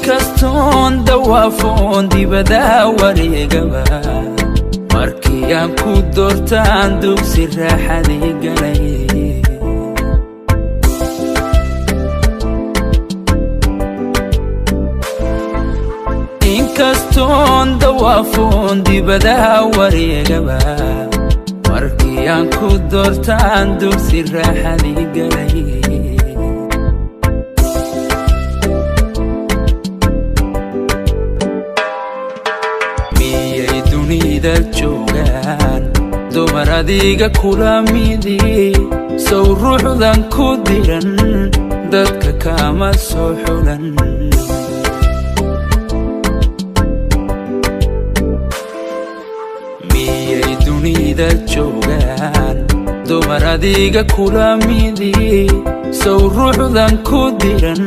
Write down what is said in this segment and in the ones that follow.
inkastoo dawaafoon dibadda wareegaba markii aan ku doortaan dugsi raaxadii galay inkastoo dawaafoon dibadda wareegaba markii aan ku doortaan dugsi raaxadii galay dunida joogaan dumar adiga kula midi sow ruuxdan ku diran dadka kama soo xulan miyay dunida joogaan dumar adiga kula midi sow ruuxdan ku diran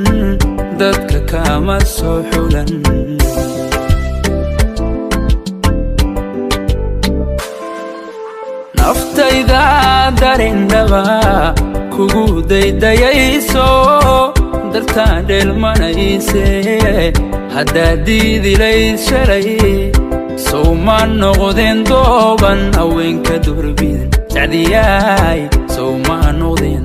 dadka kama soo xulan naftayda darindhaba kugu daydayayso dartaan dheelmanayse haddaad diidilayd shalay sow ma noqdeen dooban haweenka durbidan sacdiyaay sow ma noqdeen